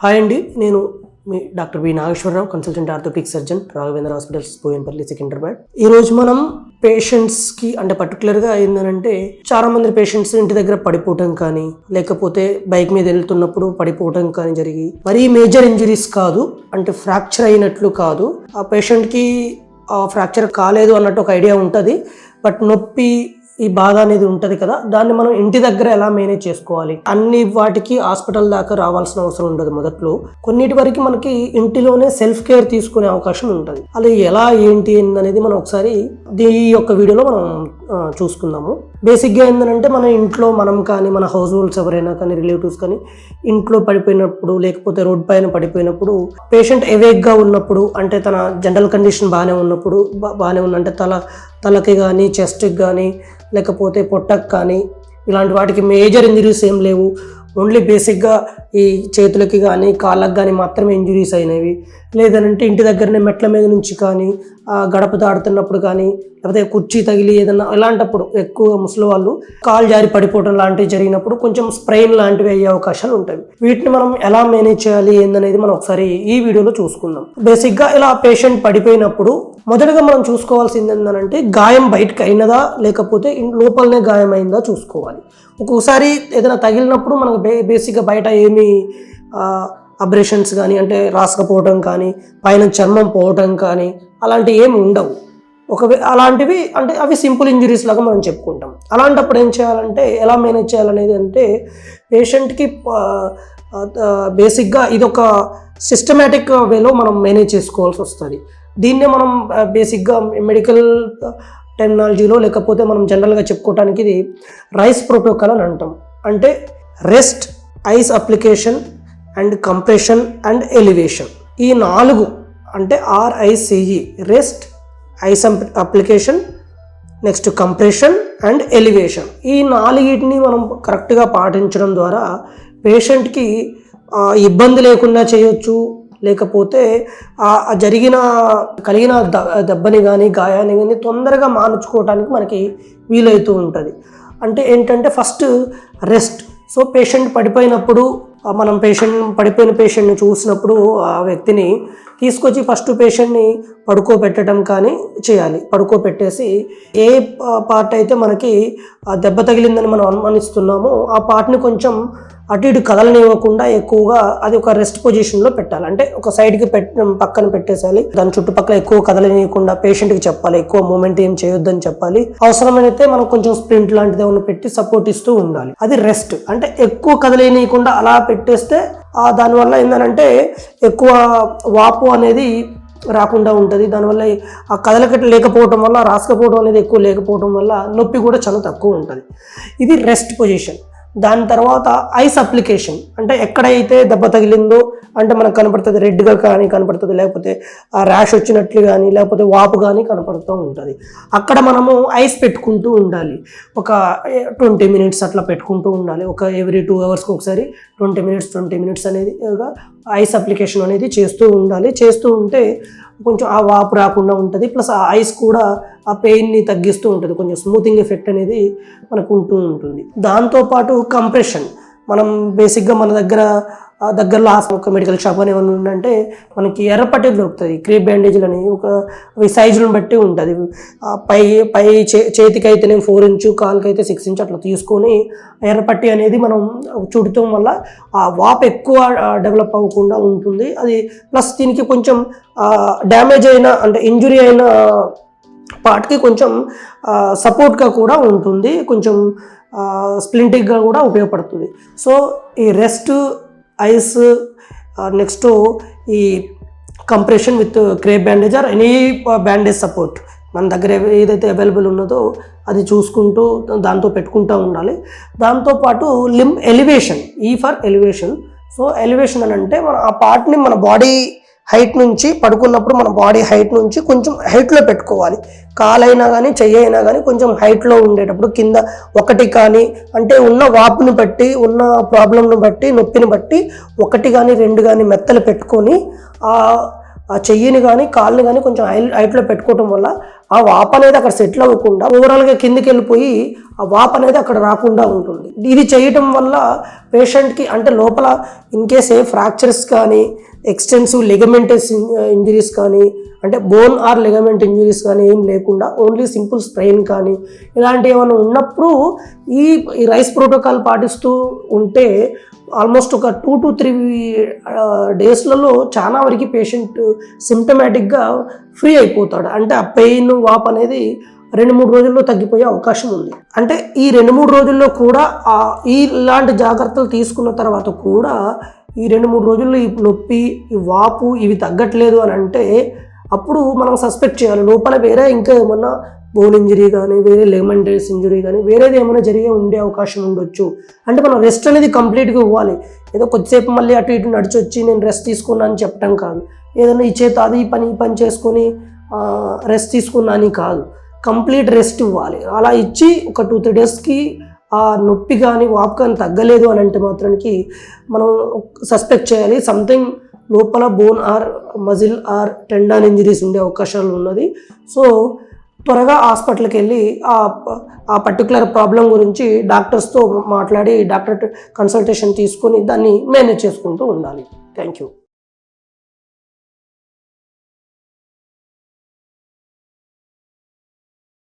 Hi అండి, నేను మీ doctor B Nageswararao, consultant orthopedic surgeon, Raghavendra hospitals, Boinpally, Secunderabad. ఈరోజు మనం పేషెంట్స్కి అంటే పర్టికులర్గా ఏంటంటే చాలా మంది పేషెంట్స్ ఇంటి దగ్గర పడిపోవటం కానీ లేకపోతే బైక్ మీద వెళ్తున్నప్పుడు పడిపోవటం కానీ జరిగి మరీ మేజర్ ఇంజరీస్ కాదు, అంటే ఫ్రాక్చర్ అయినట్లు కాదు. ఆ పేషెంట్కి ఫ్రాక్చర్ కాలేదు అన్నట్టు ఒక ఐడియా ఉంటుంది, బట్ నొప్పి ఈ బాధ అనేది ఉంటుంది కదా, దాన్ని మనం ఇంటి దగ్గర ఎలా మేనేజ్ చేసుకోవాలి. అన్ని వాటికి హాస్పిటల్ దాకా రావాల్సిన అవసరం ఉండదు. మొదట్లో కొన్నిటి వరకు మనకి ఇంటిలోనే సెల్ఫ్ కేర్ తీసుకునే అవకాశం ఉంటుంది. అది ఎలా ఏంటి అనేది మనం ఒకసారి ఈ యొక్క వీడియోలో మనం చూసుకుందాము. బేసిక్గా ఏంటంటే మన ఇంట్లో మనం కానీ మన హౌస్ హోల్డ్స్ ఎవరైనా కానీ రిలేటివ్స్ కానీ ఇంట్లో పడిపోయినప్పుడు లేకపోతే రోడ్ పైన పడిపోయినప్పుడు పేషెంట్ ఎవేక్గా ఉన్నప్పుడు, అంటే తన జనరల్ కండిషన్ బాగానే ఉన్నప్పుడు, బాగానే ఉందంటే తలకి కానీ చెస్ట్కి కానీ లేకపోతే పొట్టకు కానీ ఇలాంటి వాటికి మేజర్ ఇంజరీస్ ఏం లేవు, ఓన్లీ బేసిక్గా ఈ చేతులకి కానీ కాళ్ళకి కానీ మాత్రమే ఇంజరీస్ అయినవి, లేదంటే ఇంటి దగ్గరనే మెట్ల మీద నుంచి కానీ గడప దాడుతున్నప్పుడు కానీ లేకపోతే కుర్చీ తగిలి ఏదన్నా ఇలాంటప్పుడు ఎక్కువ ముసలి వాళ్ళు కాలు జారి పడిపోవడం లాంటివి జరిగినప్పుడు కొంచెం స్ప్రెయిన్ లాంటివి అయ్యే అవకాశాలు ఉంటాయి. వీటిని మనం ఎలా మేనేజ్ చేయాలి ఏందనేది మనం ఒకసారి ఈ వీడియోలో చూసుకుందాం. బేసిక్గా ఇలా పేషెంట్ పడిపోయినప్పుడు మొదటగా మనం చూసుకోవాల్సింది ఏంటంటే గాయం బయటకు అయినదా లేకపోతే లోపలనే గాయం అయిందా చూసుకోవాలి. ఒక్కొక్కసారి ఏదైనా తగిలినప్పుడు మనకు బేసిక్గా బయట ఏమి అబ్రేషన్స్ కానీ అంటే రాసుకపోవటం కానీ పైన చర్మం పోవటం కానీ అలాంటివి ఏమి ఉండవు. అలాంటివి అంటే అవి సింపుల్ ఇంజరీస్ లాగా మనం చెప్పుకుంటాం. అలాంటప్పుడు ఏం చేయాలంటే ఎలా మేనేజ్ చేయాలనేది అంటే పేషెంట్కి బేసిక్గా ఇదొక సిస్టమేటిక్ వేలో మనం మేనేజ్ చేసుకోవాల్సి వస్తుంది. దీన్నే మనం బేసిక్గా మెడికల్ టెక్నాలజీలో లేకపోతే మనం జనరల్గా చెప్పుకోవడానికి ఇది రైస్ ప్రోటోకాల్ అని అంటాం. అంటే rest, ice application and compression and elevation. ఈ 4 అంటే RICE, rest, ice application, next compression and elevation. ఈ 4ని మనం కరెక్ట్గా పాటించడం ద్వారా పేషెంట్కి ఇబ్బంది లేకుండా చేయొచ్చు, లేకపోతే కలిగిన దెబ్బని కానీ గాయాన్ని కానీ తొందరగా మానుకోవడానికి మనకి వీలవుతూ ఉంటుంది. అంటే ఏంటంటే ఫస్ట్ రెస్ట్. సో పేషెంట్ పడిపోయినప్పుడు మనం పడిపోయిన పేషెంట్ని చూసినప్పుడు ఆ వ్యక్తిని తీసుకొచ్చి ఫస్ట్ పేషెంట్ని పడుకోబెట్టడం కానీ చేయాలి. పడుకోబెట్టేసి ఏ పార్ట్ అయితే మనకి దెబ్బ తగిలిందని మనం అనుమానిస్తున్నామో ఆ పార్ట్ని కొంచెం అటు ఇటు కదలనివ్వకుండా ఎక్కువగా అది ఒక రెస్ట్ పొజిషన్లో పెట్టాలి. అంటే ఒక సైడ్కి పక్కన పెట్టేసాలి. దాని చుట్టుపక్కల ఎక్కువ కదలనివ్వకుండా పేషెంట్కి చెప్పాలి, ఎక్కువ మూమెంట్ ఏం చేయొద్దని చెప్పాలి. అవసరమైతే మనం కొంచెం స్ప్రింట్ లాంటిది ఏమైనా పెట్టి సపోర్ట్ ఇస్తూ ఉండాలి. అది రెస్ట్. అంటే ఎక్కువ కదలనివ్వకుండా అలా పెట్టేస్తే దానివల్ల ఏంటంటే ఎక్కువ వాపు అనేది రాకుండా ఉంటుంది. దానివల్ల ఆ కదలకట్ట లేకపోవడం వల్ల రాసుకపోవడం అనేది ఎక్కువ లేకపోవడం వల్ల నొప్పి కూడా చాలా తక్కువ ఉంటుంది. ఇది రెస్ట్ పొజిషన్. దాని తర్వాత ఐస్ అప్లికేషన్. అంటే ఎక్కడైతే దెబ్బ తగిలిందో అంటే మనకు కనపడుతుంది, రెడ్గా కానీ కనపడుతుంది, లేకపోతే ఆ ర్యాష్ వచ్చినట్లు కానీ లేకపోతే వాపు కానీ కనపడుతూ ఉంటుంది. అక్కడ మనము ఐస్ పెట్టుకుంటూ ఉండాలి. ఒక 20 minutes అట్లా పెట్టుకుంటూ ఉండాలి. ఒక ఎవ్రీ 2 hours ఒకసారి 20 minutes అనేది ఐస్ అప్లికేషన్ అనేది చేస్తూ ఉండాలి. చేస్తూ ఉంటే కొంచెం ఆ వాపు రాకుండా ఉంటుంది. ప్లస్ ఆ ఐస్ కూడా ఆ పెయిన్ని తగ్గిస్తూ ఉంటుంది. కొంచెం స్మూతింగ్ ఎఫెక్ట్ అనేది మనకు ఉంటూ ఉంటుంది. దాంతోపాటు కంప్రెషన్. మనం బేసిక్గా మన దగ్గరలో ఒక మెడికల్ షాప్ అని ఏమైనా ఉందంటే మనకి ఎర్రపట్టి దొరుకుతుంది. క్రేప్ బ్యాండేజ్లు అని అవి సైజులను బట్టి ఉంటుంది. పై చేతికి అయితేనే 4 inch, కాలుకి అయితే 6 inch అట్లా తీసుకొని ఎర్రపట్టి అనేది మనం చుడటం వల్ల ఆ వాపు ఎక్కువ డెవలప్ అవ్వకుండా ఉంటుంది. అది ప్లస్ దీనికి కొంచెం డ్యామేజ్ అయిన అంటే ఇంజురీ అయిన పార్ట్కి కొంచెం సపోర్ట్గా కూడా ఉంటుంది, కొంచెం స్ప్లింటింగ్గా కూడా ఉపయోగపడుతుంది. సో ఈ రెస్ట్, ఐస్, నెక్స్ట్ ఈ compression with crepe bandage or any bandage support మన దగ్గర ఏదైతే అవైలబుల్ ఉన్నదో అది చూసుకుంటూ దాంతో పెట్టుకుంటూ ఉండాలి. దాంతోపాటు limb elevation, for elevation. So elevation అని అంటే మన ఆ పార్ట్ని మన బాడీ హైట్ నుంచి పడుకున్నప్పుడు మన బాడీ హైట్ నుంచి కొంచెం హైట్లో పెట్టుకోవాలి. కాలైనా కానీ చెయ్యి అయినా కానీ కొంచెం హైట్లో ఉండేటప్పుడు కింద ఒకటి కానీ అంటే ఉన్న వాపుని బట్టి ఉన్న ప్రాబ్లంను బట్టి నొప్పిని బట్టి 1 కానీ 2 కానీ మెత్తలు పెట్టుకొని ఆ చెయ్యిని కానీ కాళ్ళని కానీ కొంచెం హైట్లో పెట్టుకోవటం వల్ల ఆ వాపు అనేది అక్కడ సెటిల్ అవ్వకుండా ఓవరాల్గా కిందికి వెళ్ళిపోయి ఆ వాపు అనేది అక్కడ రాకుండా ఉంటుంది. ఇది చేయటం వల్ల పేషెంట్కి అంటే లోపల ఇన్ కేస్ ఏ ఫ్రాక్చర్స్ కానీ ఎక్స్టెన్సివ్ లిగమెంటస్ ఇంజరీస్ కానీ అంటే బోన్ ఆర్ లిగమెంట్ ఇంజరీస్ కానీ ఏం లేకుండా ఓన్లీ సింపుల్ స్ట్రెయిన్ కానీ ఇలాంటివి ఏమైనా ఉన్నప్పుడు ఈ రైస్ ప్రోటోకాల్ పాటిస్తూ ఉంటే ఆల్మోస్ట్ ఒక 2 to 3 డేస్లలో చాలా వరకు పేషెంట్ సిమ్టమాటిక్గా ఫ్రీ అయిపోతాడు. అంటే ఆ పెయిన్ వాప్ అనేది 2-3 రోజుల్లో తగ్గిపోయే అవకాశం ఉంది. అంటే ఈ 2-3 రోజుల్లో కూడా ఇలాంటి జాగ్రత్తలు తీసుకున్న తర్వాత కూడా ఈ 2-3 రోజుల్లో ఈ నొప్పి ఈ వాపు ఇవి తగ్గట్లేదు అని అంటే అప్పుడు మనం సస్పెక్ట్ చేయాలి లోపల వేరే ఇంకా ఏమన్నా బోన్ ఇంజరీ కానీ వేరే లిగమెంటస్ ఇంజరీ కానీ వేరేది ఏమైనా జరిగే ఉండే అవకాశం ఉండొచ్చు. అంటే మనం రెస్ట్ అనేది కంప్లీట్గా ఇవ్వాలి. ఏదో కొద్దిసేపు మళ్ళీ అటు ఇటు నడిచి వచ్చి నేను రెస్ట్ తీసుకున్నా అని చెప్పడం కాదు, ఏదైనా ఈ చేత అది ఈ పని చేసుకొని రెస్ట్ తీసుకున్నా అని కాదు, కంప్లీట్ రెస్ట్ ఇవ్వాలి. అలా ఇచ్చి ఒక 2-3 డేస్కి ఆ నొప్పి కానీ వాపు కానీ తగ్గలేదు అని అంటే మాత్రానికి మనం సస్పెక్ట్ చేయాలి సంథింగ్ లోపల bone or muscle or tendon injuries ఉండే అవకాశాలు ఉన్నది. సో త్వరగా హాస్పిటల్కి వెళ్ళి ఆ పర్టికులర్ ప్రాబ్లం గురించి డాక్టర్స్తో మాట్లాడి డాక్టర్ కన్సల్టేషన్ తీసుకొని దాన్ని మేనేజ్ చేసుకుంటూ ఉండాలి. Thank you.